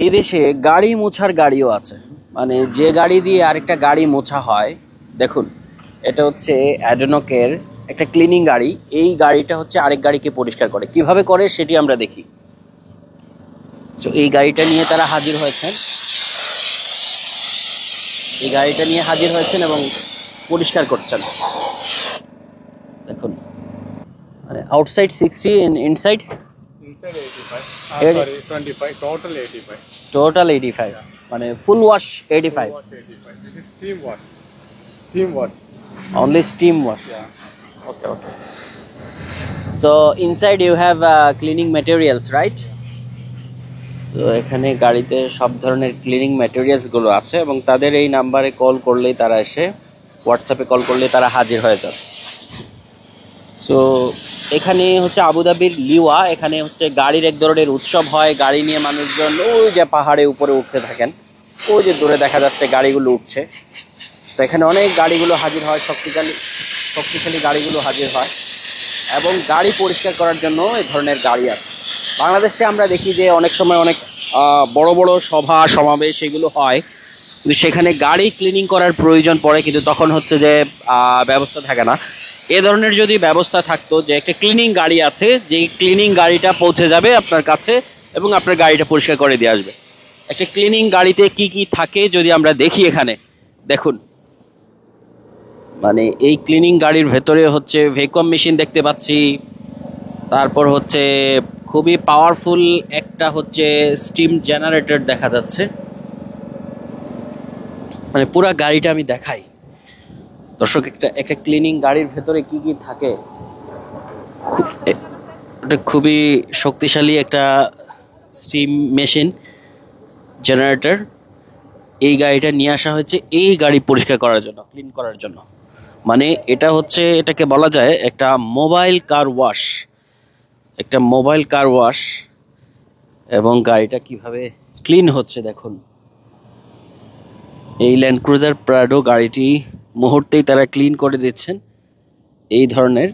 এই দেশে গাড়ি মোছার গাড়িও আছে, মানে যে গাড়ি দিয়ে আরেকটা গাড়ি মোছা হয়। দেখুন, এটা হচ্ছে অ্যাডোনকের একটা ক্লিনিং গাড়ি। এই গাড়িটা হচ্ছে আরেক গাড়িকে পরিষ্কার করে। কিভাবে করে সেটি আমরা দেখি। তো এই গাড়িটা নিয়ে তারা হাজির হয়েছেন, এই গাড়িটা নিয়ে হাজির হয়েছেন এবং পরিষ্কার করছেন। দেখুন, মানে outside 60 inside Inside 85. Eighty- Sorry, 25. Total 85. Total 85, মানে ফুল wash 85, Wash 85. This is steam wash. Steam wash. only steam wash. Yeah. Okay, okay. So inside you have cleaning materials, right? তো এখানে গাড়িতে সব ধরনের ক্লিনিং ম্যাটেরিয়ালস গুলো আছে এবং তাদের এই নাম্বারে কল করলেই তারা এসে, হোয়াটসঅ্যাপে কল করলে তারা হাজির হয়ে যাবে। সো এখানে হচ্ছে আবুধাবির লিওয়া, এখানে হচ্ছে গাড়ির এক ধরনের উৎসব হয়। গাড়ি নিয়ে মানুষজন ওই যে পাহাড়ে উপরে উঠতে থাকেন, ওই যে দূরে দেখা যাচ্ছে গাড়িগুলো উঠছে। তো এখানে অনেক গাড়িগুলো হাজির হয়, শক্তিশালী গাড়িগুলো হাজির হয় এবং গাড়ি পরিষ্কার করার জন্য এই ধরনের গাড়ি আছে। বাংলাদেশে আমরা দেখি যে অনেক সময় অনেক বড় বড় সভা সমাবেশ এগুলো হয়, কিন্তু সেখানে গাড়ি ক্লিনিং করার প্রয়োজন পড়ে, কিন্তু তখন হচ্ছে যে ব্যবস্থা থাকে না। এ ধরনের যদি ব্যবস্থা থাকতো যে একটা ক্লিনিং গাড়ি আছে, যে ক্লিনিং গাড়িটা পৌঁছে যাবে আপনার কাছে এবং আপনার গাড়িটা পরিষ্কার করে দিয়ে আসবে। একটা ক্লিনিং গাড়িতে কি কি থাকে যদি আমরা দেখি, এখানে দেখুন, মানে এই ক্লিনিং গাড়ির ভেতরে হচ্ছে ভ্যাকুয়াম মেশিন দেখতে পাচ্ছি, তারপর হচ্ছে খুবই পাওয়ারফুল একটা হচ্ছে স্টিম জেনারেটর দেখা যাচ্ছে। মানে পুরা গাড়িটা আমি দেখাই দর্শক, একটা ক্লিনিং গাড়ির ভেতরে কি কি থাকে। এটা খুবই শক্তিশালী একটা স্টিম মেশিন জেনারেটর। এই গাড়িটা নিয়ে আসা হয়েছে এই গাড়ি পরিষ্কার করার জন্য, ক্লিন করার জন্য। মানে এটা হচ্ছে, এটাকে বলা যায় একটা মোবাইল কার ওয়াশ, একটা মোবাইল কার ওয়াশ। এবং গাড়িটা কিভাবে ক্লিন হচ্ছে দেখুন। এই ল্যান্ড ক্রুজার প্রাডো গাড়িটি মুহূর্তেই তারা ক্লিন করে দিচ্ছেন এই ধরনের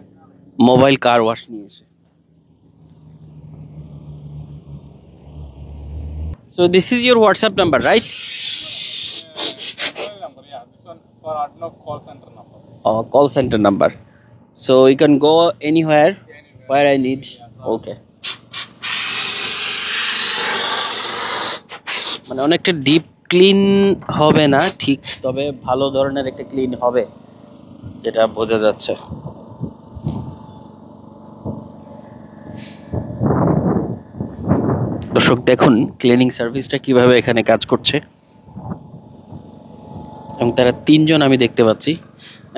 মোবাইল কার ওয়াশ নিয়ে এসে। So this is your WhatsApp number, right? Mobile number, yeah. This one for Adno call center number. Call center number. So you can go anywhere where I need. Okay. মানে অনেকটা deep clean হবে না ঠিক, তবে ভালো ধরনের একটা clean হবে, যেটা বোঝা যাচ্ছে। দর্শক দেখুন ক্লিনিং সার্ভিসটা কিভাবে এখানে কাজ করছে। এবং তারা তিনজন আমি দেখতে পাচ্ছি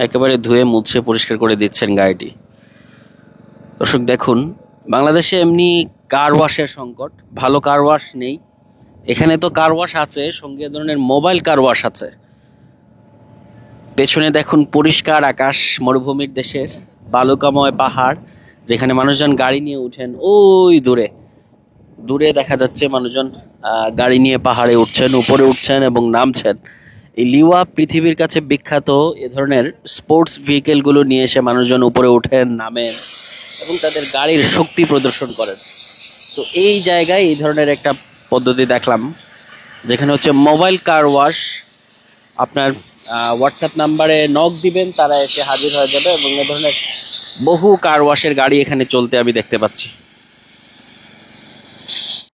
একেবারে ধুয়ে মুছে পরিষ্কার করে দিচ্ছেন গাড়িটি। দর্শক দেখুন, বাংলাদেশে এমনি কার ওয়াশের সংকট, ভালো কার ওয়াশ নেই। এখানে তো কার ওয়াশ আছে, সঙ্গে ধরনের মোবাইল কার ওয়াশ আছে। পেছনে দেখুন পরিষ্কার আকাশ, মরুভূমির দেশের বালুকাময় পাহাড়, যেখানে মানুষজন গাড়ি নিয়ে উঠেন। ওই দূরে দূরে দেখা যাচ্ছে মানুষজন গাড়ি নিয়ে পাহাড়ে উঠছেন, উপরে উঠছেন এবং নামছেন। এই লিওয়া পৃথিবীর কাছে বিখ্যাত এ ধরনের স্পোর্টস ভেহিকেলগুলো নিয়ে এসে মানুষজন উপরে ওঠেন, নামেন এবং তাদের গাড়ির শক্তি প্রদর্শন করেন। তো এই জায়গায় এই ধরনের একটা পদ্ধতি দেখলাম, যেখানে হচ্ছে মোবাইল কার ওয়াশ। আপনার হোয়াটসঅ্যাপ নাম্বারে নক দিবেন, তারা এসে হাজির হয়ে যাবে এবং এ ধরনের বহু কার ওয়াশের গাড়ি এখানে চলতে আমি দেখতে পাচ্ছি।